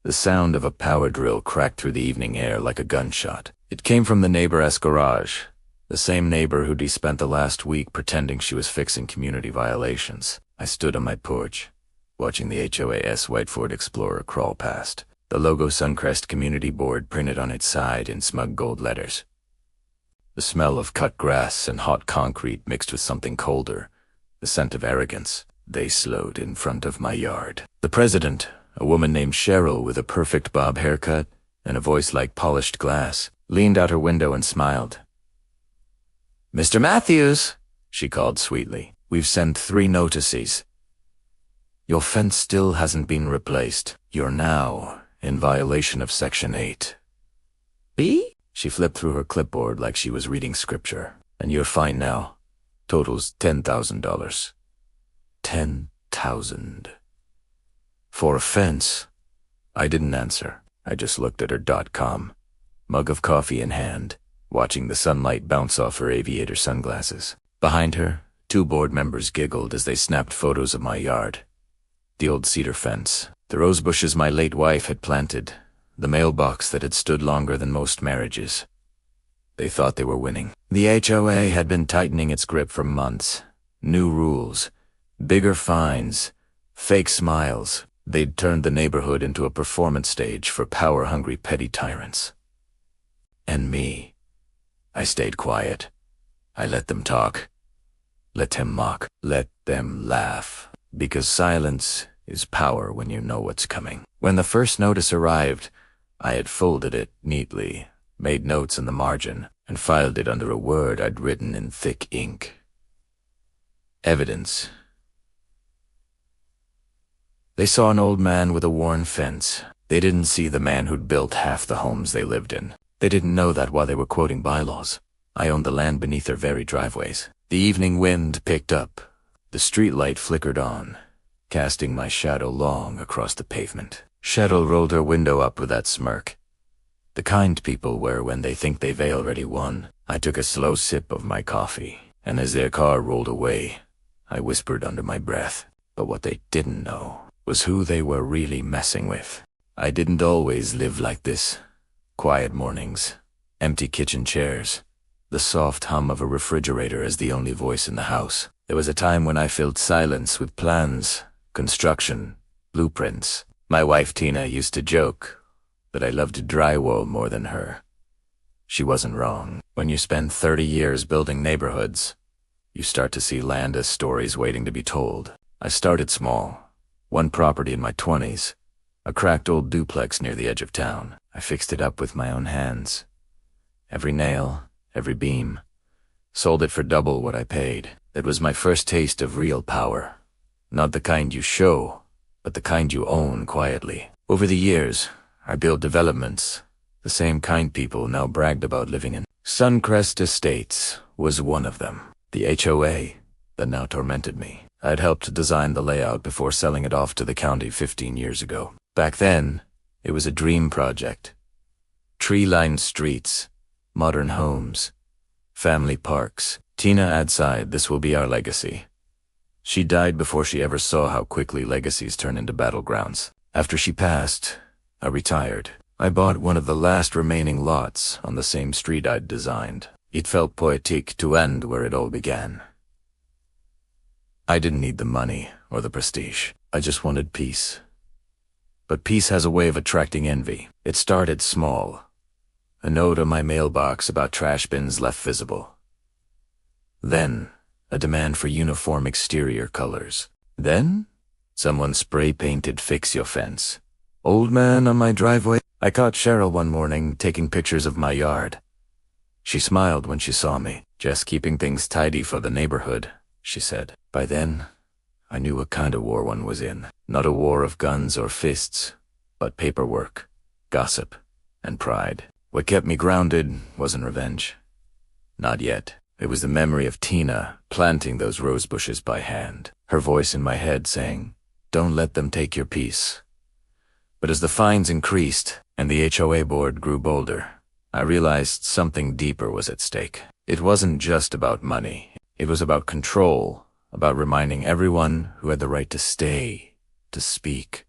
The sound of a power drill cracked through the evening air like a gunshot. It came from the neighbor's garage, the same neighbor who'd spent the last week pretending she was fixing community violations. I stood on my porch, watching the HOA's white Ford Explorer crawl past, the logo Suncrest Community Board printed on its side in smug gold letters. The smell of cut grass and hot concrete mixed with something colder, the scent of arrogance. They slowed in front of my yard. The president, a woman named Cheryl with a perfect bob haircut and a voice like polished glass, leaned out her window and smiled. "Mr. Matthews," she called sweetly, "we've sent 3 notices. Your fence still hasn't been replaced. You're now in violation of Section 8. B? She flipped through her clipboard like she was reading scripture. And you're fine now. Totals $10,000. 10,000. For a fence. I didn't answer. I just looked at her .com, mug of coffee in hand, watching the sunlight bounce off her aviator sunglasses. Behind her, 2 board members giggled as they snapped photos of my yard. The old cedar fence, the rose bushes my late wife had planted, the mailbox that had stood longer than most marriages. They thought they were winning. The HOA had been tightening its grip for months. New rules, bigger fines, fake smiles. They'd turned the neighborhood into a performance stage for power-hungry petty tyrants. And me. I stayed quiet. I let them talk. Let them mock. Let them laugh. Because silence is power when you know what's coming. When the first notice arrived, I had folded it neatly, made notes in the margin, and filed it under a word I'd written in thick ink. Evidence. They saw an old man with a worn fence. They didn't see the man who'd built half the homes they lived in. They didn't know that while they were quoting bylaws. I owned the land beneath their very driveways. The evening wind picked up. The streetlight flickered on, casting my shadow long across the pavement. Cheryl rolled her window up with that smirk. The kind people wear when they think they've already won. I took a slow sip of my coffee, and as their car rolled away, I whispered under my breath. But what they didn't know was who they were really messing with. I didn't always live like this. Quiet mornings, empty kitchen chairs, the soft hum of a refrigerator as the only voice in the house. There was a time when I filled silence with plans, construction, blueprints. My wife Tina used to joke that I loved drywall more than her. She wasn't wrong. When you spend 30 years building neighborhoods, you start to see land as stories waiting to be told. I started small. 1 property in my 20s, a cracked old duplex near the edge of town. I fixed it up with my own hands. Every nail, every beam. Sold it for double what I paid. That was my first taste of real power. Not the kind you show, but the kind you own quietly. Over the years, I built developments, the same kind people now bragged about living in. Suncrest Estates was one of them. The HOA that now tormented me. I'd helped design the layout before selling it off to the county 15 years ago. Back then, it was a dream project. Tree-lined streets, modern homes, family parks. Tina outside, this will be our legacy. She died before she ever saw how quickly legacies turn into battlegrounds. After she passed, I retired. I bought one of the last remaining lots on the same street I'd designed. It felt poetic to end where it all began. I didn't need the money or the prestige. I just wanted peace. But peace has a way of attracting envy. It started small. A note on my mailbox about trash bins left visible. Then, a demand for uniform exterior colors. Then, someone spray-painted "Fix Your Fence." Old man on my driveway. I caught Cheryl one morning taking pictures of my yard. She smiled when she saw me. "Just keeping things tidy for the neighborhood," she said. By then, I knew what kind of war one was in. Not a war of guns or fists, but paperwork, gossip, and pride. What kept me grounded wasn't revenge. Not yet. It was the memory of Tina planting those rose bushes by hand. Her voice in my head saying, "Don't let them take your peace." But as the fines increased and the HOA board grew bolder, I realized something deeper was at stake. It wasn't just about money. It was about control, about reminding everyone who had the right to stay, to speak,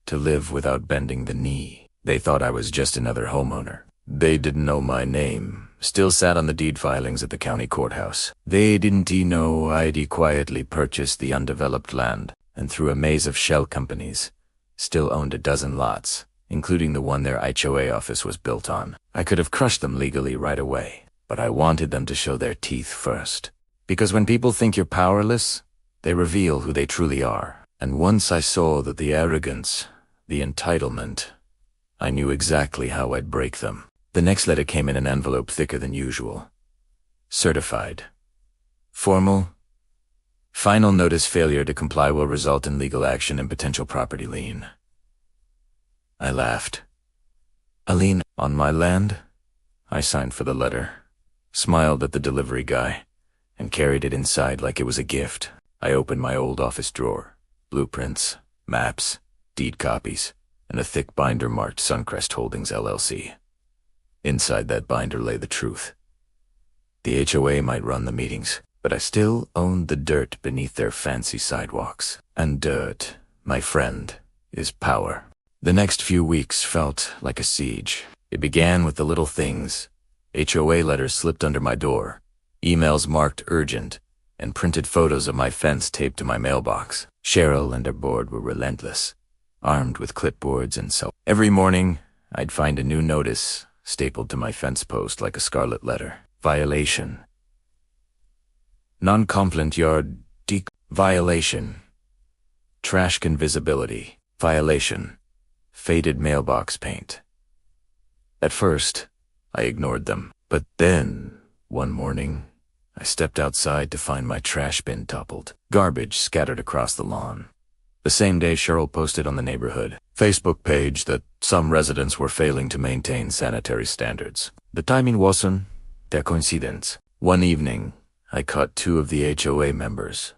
to live without bending the knee. They thought I was just another homeowner. They didn't know my name. Still sat on the deed filings at the county courthouse. They didn't know I'd quietly purchased the undeveloped land, and through a maze of shell companies, still owned a dozen lots, including the one their HOA office was built on. I could have crushed them legally right away, but I wanted them to show their teeth first. Because when people think you're powerless, they reveal who they truly are. And once I saw that the arrogance, the entitlement, I knew exactly how I'd break them. The next letter came in an envelope thicker than usual. Certified. Formal. Final notice: failure to comply will result in legal action and potential property lien. I laughed. A lien on my land? I signed for the letter, smiled at the delivery guy, and carried it inside like it was a gift. I opened my old office drawer. Blueprints, maps, deed copies, and a thick binder marked Suncrest Holdings LLC. Inside that binder lay the truth. The HOA might run the meetings, but I still owned the dirt beneath their fancy sidewalks. And dirt, my friend, is power. The next few weeks felt like a siege. It began with the little things. HOA letters slipped under my door, emails marked urgent, and printed photos of my fence taped to my mailbox. Cheryl and her board were relentless, armed with clipboards and so. Every morning, I'd find a new notice stapled to my fence post like a scarlet letter. Violation. Non-compliant yard violation. Trash can visibility. Violation. Faded mailbox paint. At first, I ignored them, but then, one morning, I stepped outside to find my trash bin toppled, garbage scattered across the lawn. The same day, Cheryl posted on the neighborhood Facebook page that some residents were failing to maintain sanitary standards. The timing wasn't a coincidence. One evening, I caught two of the HOA members,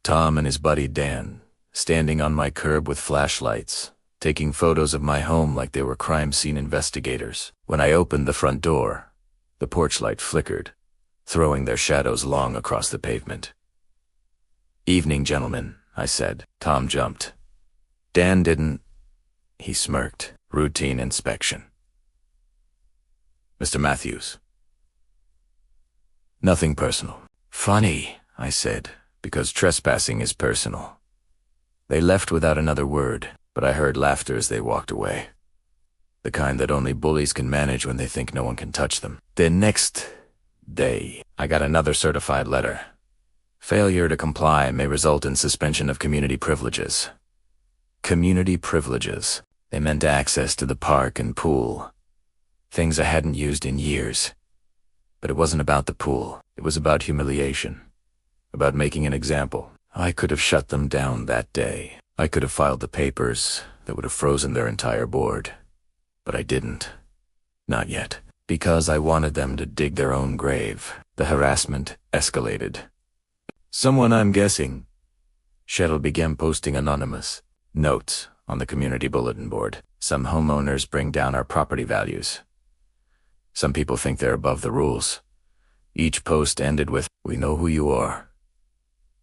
Tom and his buddy Dan, standing on my curb with flashlights, taking photos of my home like they were crime scene investigators. When I opened the front door, the porch light flickered, throwing their shadows long across the pavement. "Evening, gentlemen," I said. Tom jumped. Dan didn't. He smirked. "Routine inspection." "Mr. Matthews." "Nothing personal." "Funny," I said, "because trespassing is personal." They left without another word, but I heard laughter as they walked away. The kind that only bullies can manage when they think no one can touch them. The next day, I got another certified letter. Failure to comply may result in suspension of community privileges. Community privileges. They meant access to the park and pool. Things I hadn't used in years. But it wasn't about the pool. It was about humiliation. About making an example. I could have shut them down that day. I could have filed the papers that would have frozen their entire board. But I didn't. Not yet. Because I wanted them to dig their own grave. The harassment escalated. "Someone, I'm guessing." Cheryl began posting anonymous notes on the community bulletin board. "Some homeowners bring down our property values. Some people think they're above the rules." Each post ended with, "We know who you are."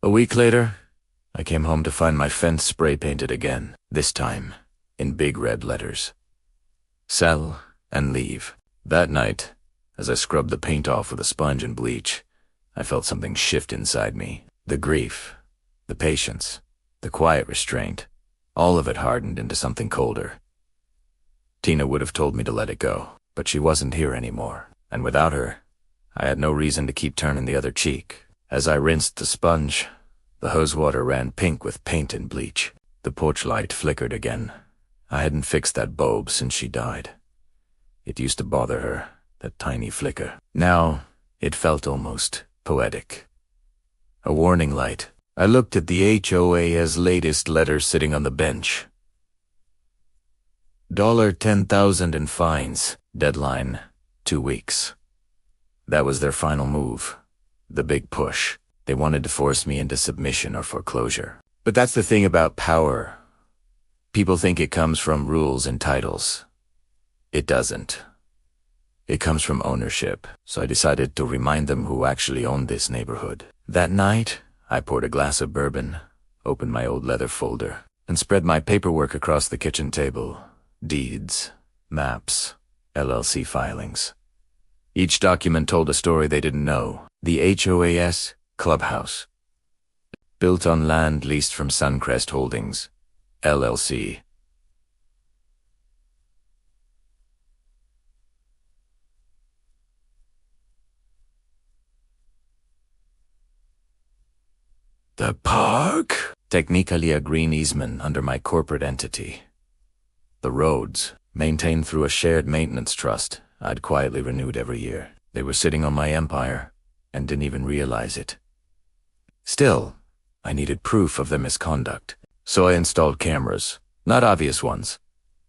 A week later, I came home to find my fence spray painted again, this time in big red letters. "Sell and leave." That night, as I scrubbed the paint off with a sponge and bleach, I felt something shift inside me. The grief, the patience, the quiet restraint, all of it hardened into something colder. Tina would have told me to let it go, but she wasn't here anymore, and without her, I had no reason to keep turning the other cheek. As I rinsed the sponge, the hose water ran pink with paint and bleach. The porch light flickered again. I hadn't fixed that bulb since she died. It used to bother her, that tiny flicker. Now, it felt almost poetic. A warning light. I looked at the HOA's latest letter sitting on the bench. $10,000 in fines. Deadline, 2 weeks. That was their final move. The big push. They wanted to force me into submission or foreclosure. But that's the thing about power. People think it comes from rules and titles. It doesn't. It comes from ownership. So I decided to remind them who actually owned this neighborhood. That night, I poured a glass of bourbon, opened my old leather folder. and spread my paperwork across the kitchen table. Deeds, maps, LLC filings. Each document told a story they didn't know. The HOAS clubhouse. Built on land leased from Suncrest Holdings, LLC. The park? Technically a green easement under my corporate entity. The roads, maintained through a shared maintenance trust, I'd quietly renewed every year. They were sitting on my empire, and didn't even realize it. Still, I needed proof of their misconduct, so I installed cameras. Not obvious ones,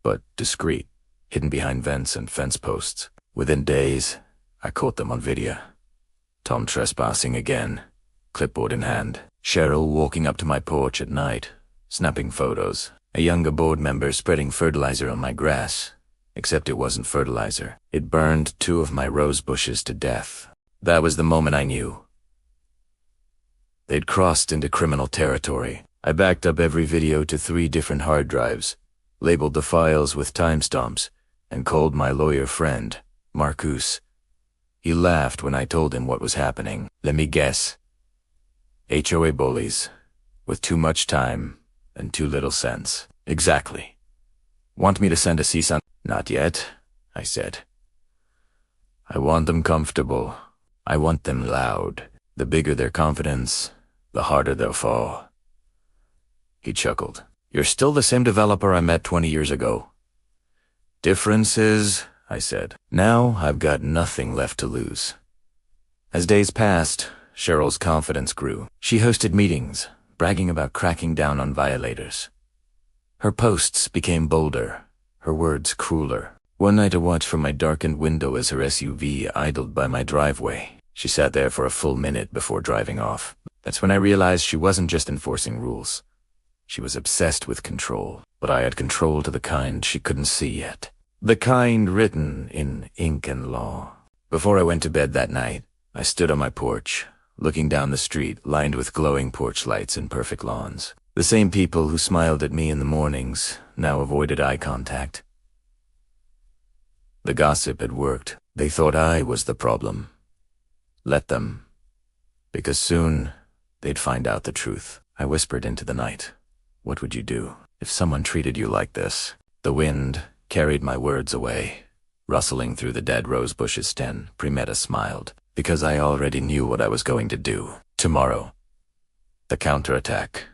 but discreet, hidden behind vents and fence posts. Within days, I caught them on video. Tom trespassing again, clipboard in hand. Cheryl walking up to my porch at night, snapping photos. A younger board member spreading fertilizer on my grass. Except it wasn't fertilizer. It burned 2 of my rose bushes to death. That was the moment I knew. They'd crossed into criminal territory. I backed up every video to 3 different hard drives, labeled the files with timestamps, and called my lawyer friend, Marcus. He laughed when I told him what was happening. Let me guess. HOA bullies, with too much time and too little sense. Exactly. Want me to send a cease on? Not yet, I said. I want them comfortable. I want them loud. The bigger their confidence, the harder they'll fall. He chuckled. You're still the same developer I met 20 years ago. Difference is, I said, now I've got nothing left to lose. As days passed, Cheryl's confidence grew. She hosted meetings, bragging about cracking down on violators. Her posts became bolder, her words crueler. One night I watched from my darkened window as her SUV idled by my driveway. She sat there for a full minute before driving off. That's when I realized she wasn't just enforcing rules. She was obsessed with control, but I had control to the kind she couldn't see yet. The kind written in ink and law. Before I went to bed that night, I stood on my porch, looking down the street lined with glowing porch lights and perfect lawns. The same people who smiled at me in the mornings now avoided eye contact. The gossip had worked. They thought I was the problem. Let them. Because soon, they'd find out the truth. I whispered into the night. What would you do if someone treated you like this? The wind carried my words away. Rustling through the dead rose bushes, Primetta smiled, because I already knew what I was going to do. Tomorrow, the counterattack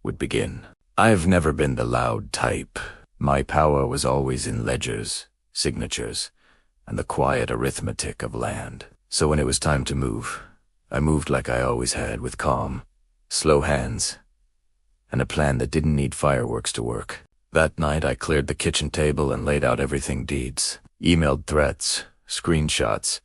would begin. I've never been the loud type. My power was always in ledgers, signatures, and the quiet arithmetic of land. So when it was time to move, I moved like I always had, with calm, slow hands, and a plan that didn't need fireworks to work. That night I cleared the kitchen table and laid out everything: deeds, emailed threats, screenshots,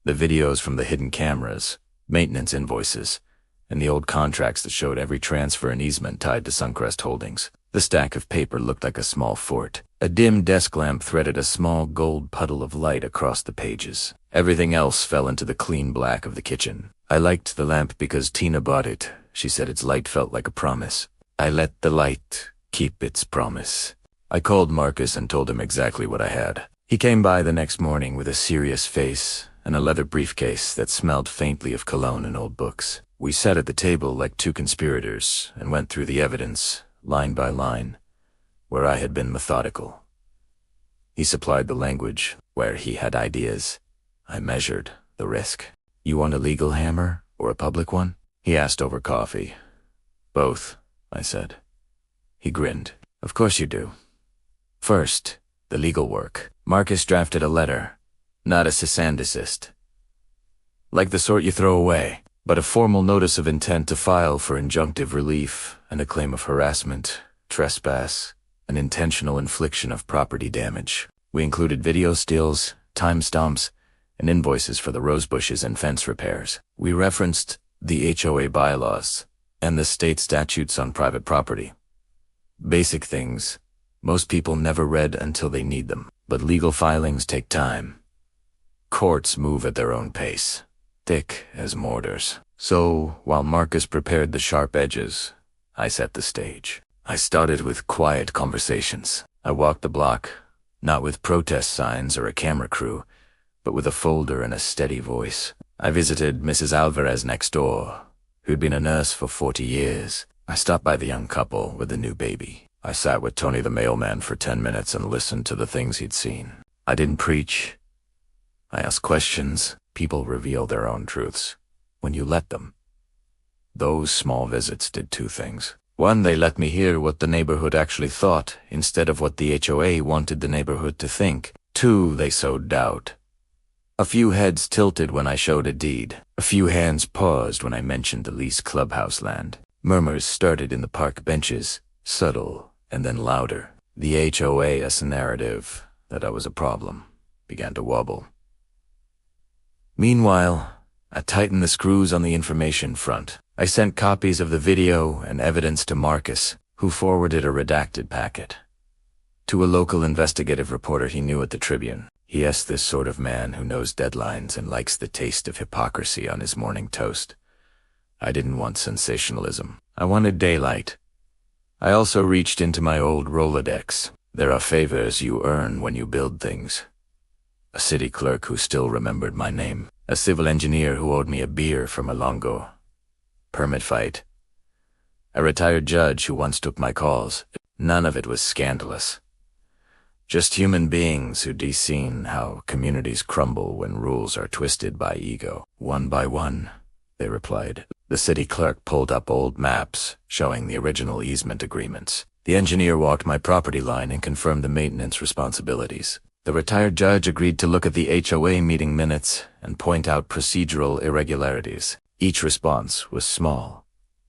the videos from the hidden cameras, maintenance invoices, and the old contracts that showed every transfer and easement tied to Suncrest Holdings. The stack of paper looked like a small fort. A dim desk lamp threaded a small gold puddle of light across the pages. Everything else fell into the clean black of the kitchen. I liked the lamp because Tina bought it. She said its light felt like a promise. I let the light keep its promise. I called Marcus and told him exactly what I had. He came by the next morning with a serious face and a leather briefcase that smelled faintly of cologne and old books. We sat at the table like 2 conspirators and went through the evidence, line by line, where I had been methodical. He supplied the language, where he had ideas. I measured the risk. You want a legal hammer or a public one? He asked over coffee. Both, I said. He grinned. Of course you do. First, the legal work. Marcus drafted a letter, not a cease and desist, like the sort you throw away, but a formal notice of intent to file for injunctive relief and a claim of harassment, trespass, and intentional infliction of property damage. We included video stills, timestamps, and invoices for the rose bushes and fence repairs. We referenced the HOA bylaws and the state statutes on private property. Basic things most people never read until they need them, but legal filings take time. Courts move at their own pace, thick as mortars. So, while Marcus prepared the sharp edges, I set the stage. I started with quiet conversations. I walked the block, not with protest signs or a camera crew, but with a folder and a steady voice. I visited Mrs. Alvarez next door, who'd been a nurse for 40 years. I stopped by the young couple with the new baby. I sat with Tony the mailman for 10 minutes and listened to the things he'd seen. I didn't preach. I asked questions. People reveal their own truths when you let them. Those small visits did two things. One, they let me hear what the neighborhood actually thought instead of what the HOA wanted the neighborhood to think. Two, they sowed doubt. A few heads tilted when I showed a deed. A few hands paused when I mentioned the leased clubhouse land. Murmurs started in the park benches, subtle and then louder. The HOA's narrative that I was a problem began to wobble. Meanwhile, I tightened the screws on the information front. I sent copies of the video and evidence to Marcus, who forwarded a redacted packet. To a local investigative reporter he knew at the Tribune. Yes, this sort of man who knows deadlines and likes the taste of hypocrisy on his morning toast. I didn't want sensationalism. I wanted daylight. I also reached into my old Rolodex. There are favors you earn when you build things. A city clerk who still remembered my name. A civil engineer who owed me a beer from Alongo. Permit fight. A retired judge who once took my calls. None of it was scandalous. Just human beings who'd seen how communities crumble when rules are twisted by ego. One by one, they replied. The city clerk pulled up old maps showing the original easement agreements. The engineer walked my property line and confirmed the maintenance responsibilities. The retired judge agreed to look at the HOA meeting minutes and point out procedural irregularities. Each response was small,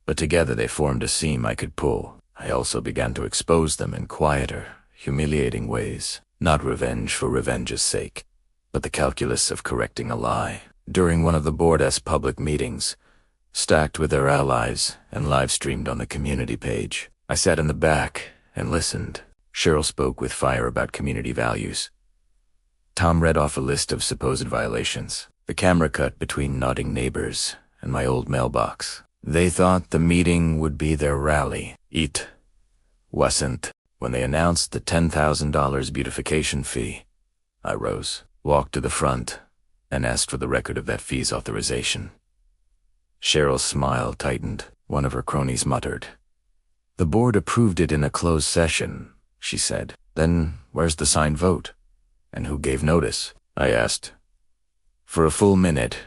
but together they formed a seam I could pull. I also began to expose them in quieter, humiliating ways. Not revenge for revenge's sake, but the calculus of correcting a lie. During one of the board's public meetings, stacked with their allies and live-streamed on the community page, I sat in the back and listened. Cheryl spoke with fire about community values. Tom read off a list of supposed violations. The camera cut between nodding neighbors and my old mailbox. They thought the meeting would be their rally. It wasn't. When they announced the $10,000 beautification fee, I rose, walked to the front, and asked for the record of that fee's authorization. Cheryl's smile tightened. One of her cronies muttered. "The board approved it in a closed session," she said. "Then where's the signed vote? And who gave notice?" I asked. For a full minute,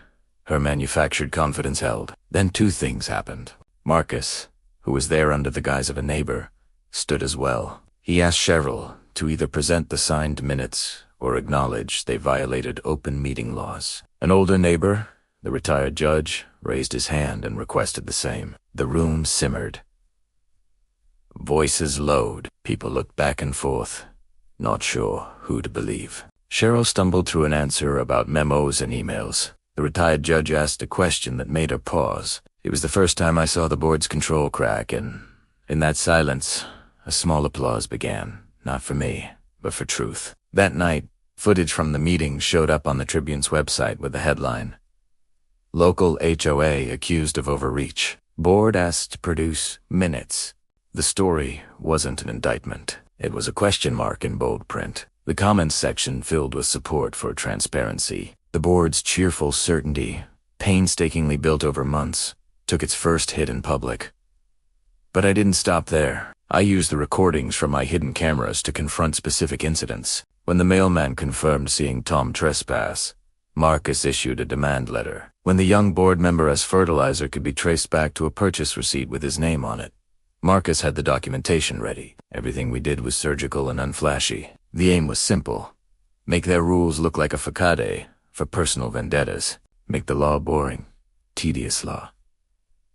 her manufactured confidence held. Then two things happened. Marcus, who was there under the guise of a neighbor, stood as well. He asked Cheryl to either present the signed minutes or acknowledge they violated open meeting laws. An older neighbor, the retired judge, raised his hand and requested the same. The room simmered. Voices lowered. People looked back and forth, not sure who to believe. Cheryl stumbled through an answer about memos and emails. The retired judge asked a question that made her pause. It was the first time I saw the board's control crack, and in that silence, a small applause began. Not for me, but for truth. That night, footage from the meeting showed up on the Tribune's website with the headline, "Local HOA accused of overreach. Board asked to produce minutes." The story wasn't an indictment. It was a question mark in bold print. The comments section filled with support for transparency. The board's cheerful certainty, painstakingly built over months, took its first hit in public. But I didn't stop there. I used the recordings from my hidden cameras to confront specific incidents. When the mailman confirmed seeing Tom trespass, Marcus issued a demand letter. When the young board member as fertilizer could be traced back to a purchase receipt with his name on it, Marcus had the documentation ready. Everything we did was surgical and unflashy. The aim was simple. Make their rules look like a facade for personal vendettas. Make the law boring, tedious law.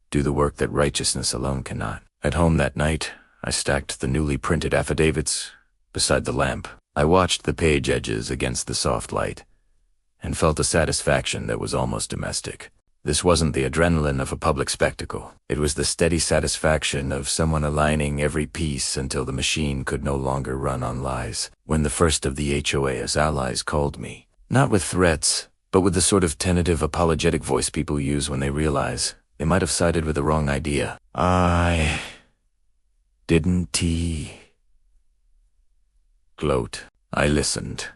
Do the work that righteousness alone cannot. At home that night, I stacked the newly printed affidavits beside the lamp. I watched the page edges against the soft light and felt a satisfaction that was almost domestic. This wasn't the adrenaline of a public spectacle. It was the steady satisfaction of someone aligning every piece until the machine could no longer run on lies. When the first of the HOA's allies called me, not with threats, but with the sort of tentative apologetic voice people use when they realize they might have sided with the wrong idea, I Didn't he? Gloat. I listened.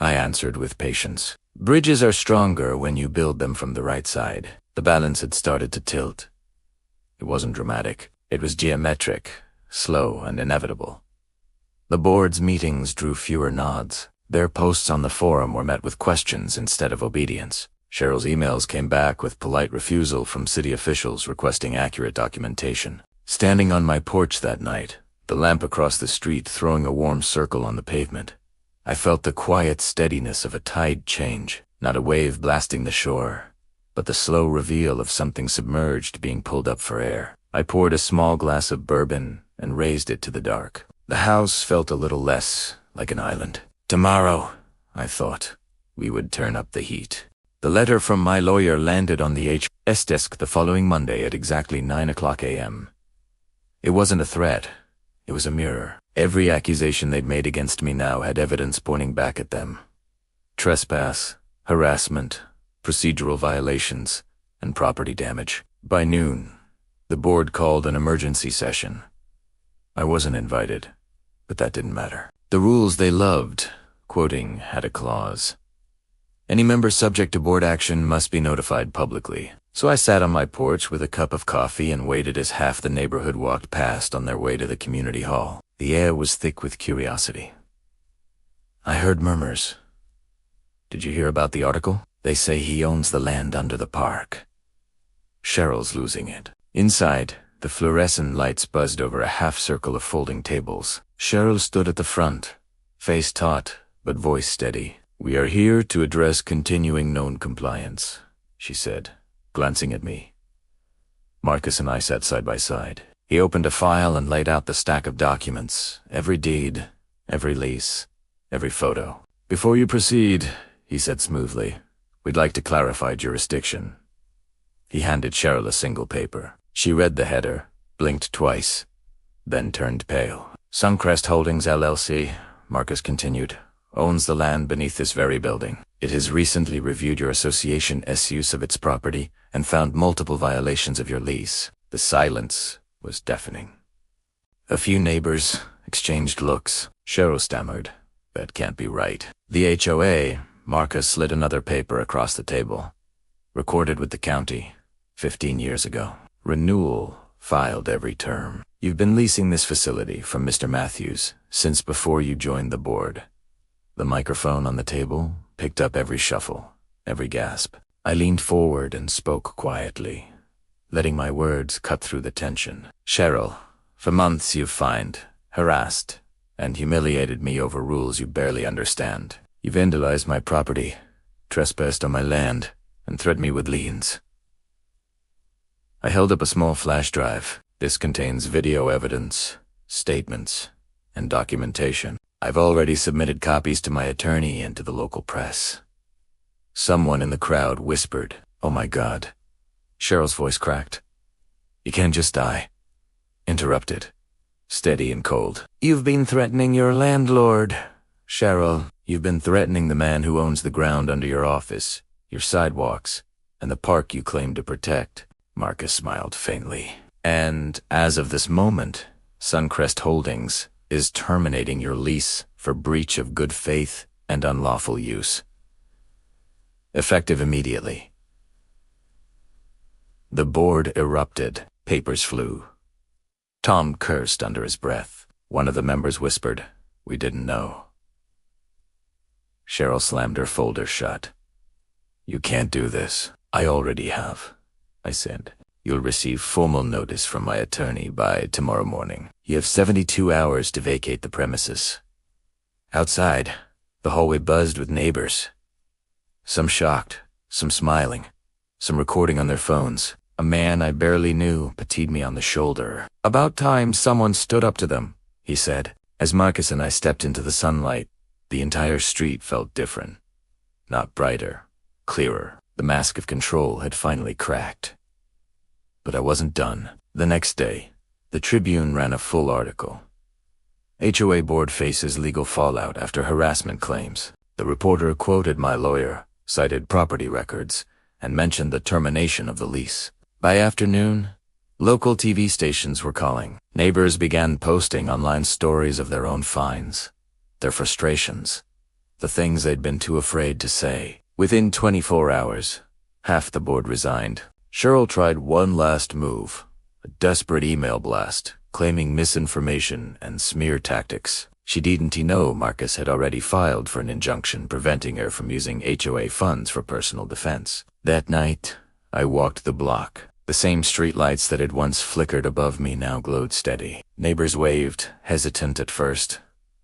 I answered with patience. Bridges are stronger when you build them from the right side. The balance had started to tilt. It wasn't dramatic. It was geometric, slow and inevitable. The board's meetings drew fewer nods. Their posts on the forum were met with questions instead of obedience. Cheryl's emails came back with polite refusal from city officials requesting accurate documentation. Standing on my porch that night, the lamp across the street throwing a warm circle on the pavement, I felt the quiet steadiness of a tide change, not a wave blasting the shore, but the slow reveal of something submerged being pulled up for air. I poured a small glass of bourbon and raised it to the dark. The house felt a little less like an island. Tomorrow, I thought, we would turn up the heat. The letter from my lawyer landed on the HOA's desk the following Monday at exactly 9:00 a.m. It wasn't a threat. It was a mirror. Every accusation they'd made against me now had evidence pointing back at them. Trespass, harassment, procedural violations, and property damage. By noon, the board called an emergency session. I wasn't invited, but that didn't matter. The rules they loved, quoting, had a clause. Any member subject to board action must be notified publicly. So I sat on my porch with a cup of coffee and waited as half the neighborhood walked past on their way to the community hall. The air was thick with curiosity. I heard murmurs. Did you hear about the article? They say he owns the land under the park. Cheryl's losing it. Inside, the fluorescent lights buzzed over a half-circle of folding tables. Cheryl stood at the front, face taut, but voice steady. We are here to address continuing known compliance, she said, glancing at me. Marcus and I sat side by side. He opened a file and laid out the stack of documents, every deed, every lease, every photo. Before you proceed, he said smoothly, we'd like to clarify jurisdiction. He handed Cheryl a single paper. She read the header, blinked twice, then turned pale. Suncrest Holdings LLC, Marcus continued, owns the land beneath this very building. It has recently reviewed your association's use of its property and found multiple violations of your lease. The silence was deafening. A few neighbors exchanged looks. Cheryl stammered, that can't be right. The HOA, Marcus slid another paper across the table. Recorded with the county, 15 years ago. Renewal, filed every term. You've been leasing this facility from Mr. Matthews since before you joined the board. The microphone on the table picked up every shuffle, every gasp. I leaned forward and spoke quietly, letting my words cut through the tension. Cheryl, for months you've fined, harassed, and humiliated me over rules you barely understand. You vandalized my property, trespassed on my land, and threatened me with liens. I held up a small flash drive. This contains video evidence, statements, and documentation. I've already submitted copies to my attorney and to the local press. Someone in the crowd whispered, "Oh my God." Cheryl's voice cracked. "You can't just die." Interrupted, steady and cold. "You've been threatening your landlord. Cheryl, you've been threatening the man who owns the ground under your office, your sidewalks, and the park you claim to protect." Marcus smiled faintly. "And as of this moment, Suncrest Holdings is terminating your lease for breach of good faith and unlawful use. Effective immediately." The board erupted. Papers flew. Tom cursed under his breath. One of the members whispered, "We didn't know." Cheryl slammed her folder shut. "You can't do this." "I already have," I said. "You'll receive formal notice from my attorney by tomorrow morning. You have 72 hours to vacate the premises." Outside, the hallway buzzed with neighbors. Some shocked, some smiling, some recording on their phones. A man I barely knew patted me on the shoulder. "About time someone stood up to them," he said. As Marcus and I stepped into the sunlight, the entire street felt different. Not brighter, clearer. The mask of control had finally cracked. But I wasn't done. The next day, the Tribune ran a full article. HOA board faces legal fallout after harassment claims. The reporter quoted my lawyer, cited property records, and mentioned the termination of the lease. By afternoon, Local TV stations were calling. Neighbors began posting online stories of their own fines, their frustrations, the things they'd been too afraid to say. Within 24 hours, half the board resigned. Cheryl tried one last move, a desperate email blast, claiming misinformation and smear tactics. She didn't know Marcus had already filed for an injunction preventing her from using HOA funds for personal defense. That night, I walked the block. The same streetlights that had once flickered above me now glowed steady. Neighbors waved, hesitant at first,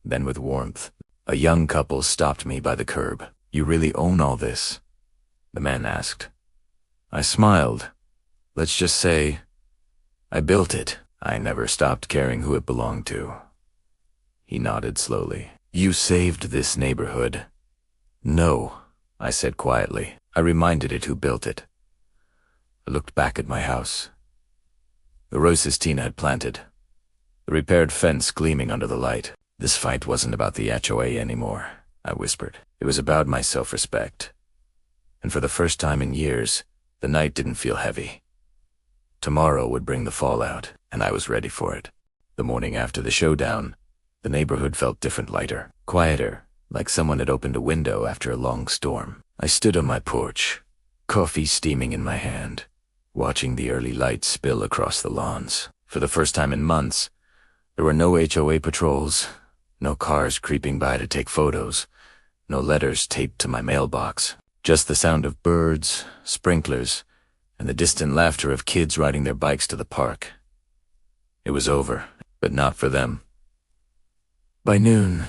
then with warmth. A young couple stopped me by the curb. "You really own all this?" the man asked. I smiled. "Let's just say, I built it. I never stopped caring who it belonged to." He nodded slowly. "You saved this neighborhood." "No," I said quietly. I reminded it who built it. I looked back at my house. The roses Tina had planted, the repaired fence gleaming under the light. "This fight wasn't about the HOA anymore," I whispered. "It was about my self-respect." And for the first time in years, the night didn't feel heavy. Tomorrow would bring the fallout, and I was ready for it. The morning after the showdown, the neighborhood felt different, lighter, quieter, like someone had opened a window after a long storm. I stood on my porch, coffee steaming in my hand, watching the early light spill across the lawns. For the first time in months, there were no HOA patrols, no cars creeping by to take photos, no letters taped to my mailbox. Just the sound of birds, sprinklers, and the distant laughter of kids riding their bikes to the park. It was over, but not for them. By noon,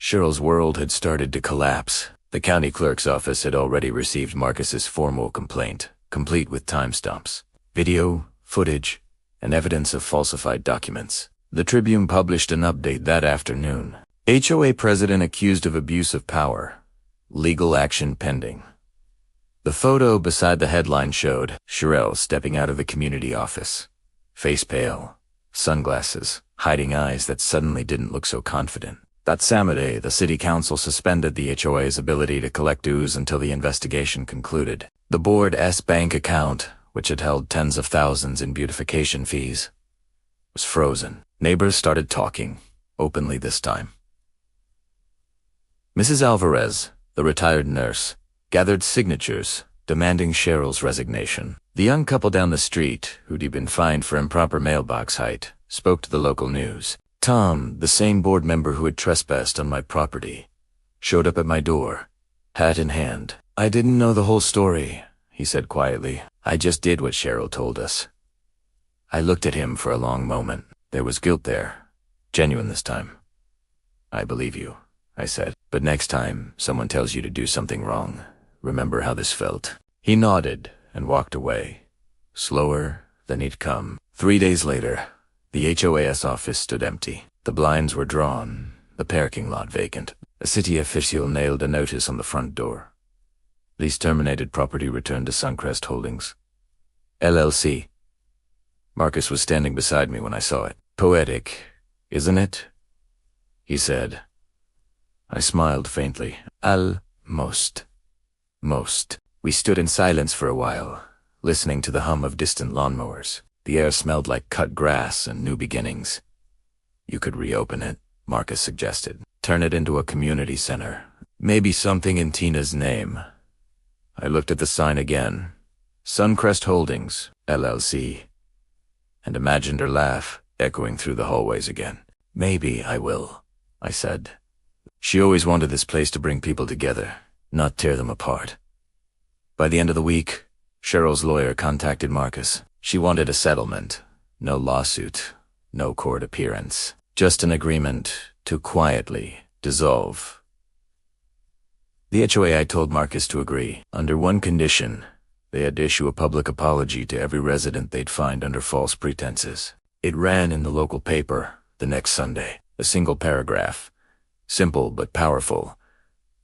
Cheryl's world had started to collapse. The county clerk's office had already received Marcus's formal complaint, complete with timestamps, video, footage, and evidence of falsified documents. The Tribune published an update that afternoon. HOA president accused of abuse of power. Legal action pending. The photo beside the headline showed Cheryl stepping out of the community office, face pale, sunglasses, hiding eyes that suddenly didn't look so confident. That Saturday, the city council suspended the HOA's ability to collect dues until the investigation concluded. The board's bank account, which had held tens of thousands in beautification fees, was frozen. Neighbors started talking, openly this time. Mrs. Alvarez, the retired nurse, gathered signatures demanding Cheryl's resignation. The young couple down the street, who'd been fined for improper mailbox height, spoke to the local news. Tom, the same board member who had trespassed on my property, showed up at my door, hat in hand. "I didn't know the whole story," he said quietly. "I just did what Cheryl told us." I looked at him for a long moment. There was guilt there, genuine this time. "I believe you," I said. "But next time someone tells you to do something wrong, remember how this felt." He nodded and walked away, slower than he'd come. 3 days later, the HOA's office stood empty. The blinds were drawn, the parking lot vacant. A city official nailed a notice on the front door. "Lease terminated, property returned to Suncrest Holdings, LLC." Marcus was standing beside me when I saw it. "Poetic, isn't it?" he said. I smiled faintly. Most. We stood in silence for a while, listening to the hum of distant lawnmowers. The air smelled like cut grass and new beginnings. "You could reopen it," Marcus suggested. "Turn it into a community center. Maybe something in Tina's name." I looked at the sign again. Suncrest Holdings, LLC, and imagined her laugh echoing through the hallways again. "Maybe I will," I said. She always wanted this place to bring people together, not tear them apart. By the end of the week, Cheryl's lawyer contacted Marcus. She wanted a settlement, no lawsuit, no court appearance, just an agreement to quietly dissolve. The HOA told Marcus to agree, under one condition. They had to issue a public apology to every resident they'd find under false pretenses. It ran in the local paper the next Sunday, a single paragraph, simple but powerful.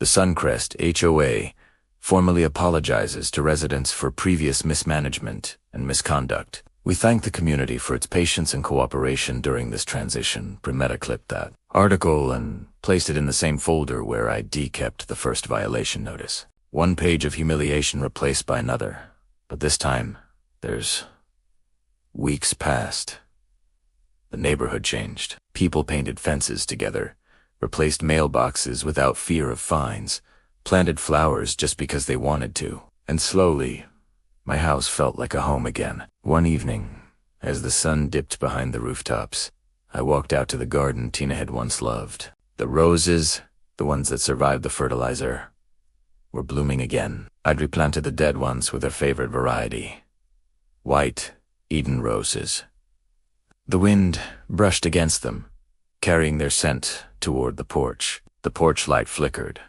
The Suncrest HOA formally apologizes to residents for previous mismanagement and misconduct. "We thank the community for its patience and cooperation during this transition." Primetta clipped that article and placed it in the same folder where I dekept the first violation notice. One page of humiliation replaced by another, but this time, there's Weeks passed. The neighborhood changed. People painted fences together, replaced mailboxes without fear of fines, planted flowers just because they wanted to. And slowly, my house felt like a home again. One evening, as the sun dipped behind the rooftops, I walked out to the garden Tina had once loved. The roses, the ones that survived the fertilizer, were blooming again. I'd replanted the dead ones with her favorite variety, white Eden roses. The wind brushed against them, carrying their scent toward the porch. The porch light flickered,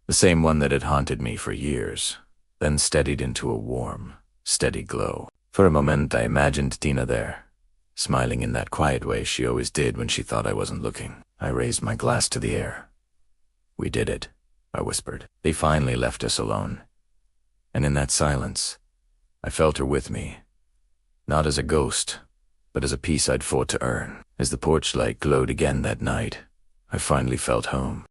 the same one that had haunted me for years, then steadied into a warm, steady glow. For a moment I imagined Tina there, smiling in that quiet way she always did when she thought I wasn't looking. I raised my glass to the air. "We did it," I whispered. They finally left us alone. And in that silence, I felt her with me, not as a ghost, but as a piece I'd fought to earn. As the porch light glowed again that night, I finally felt home.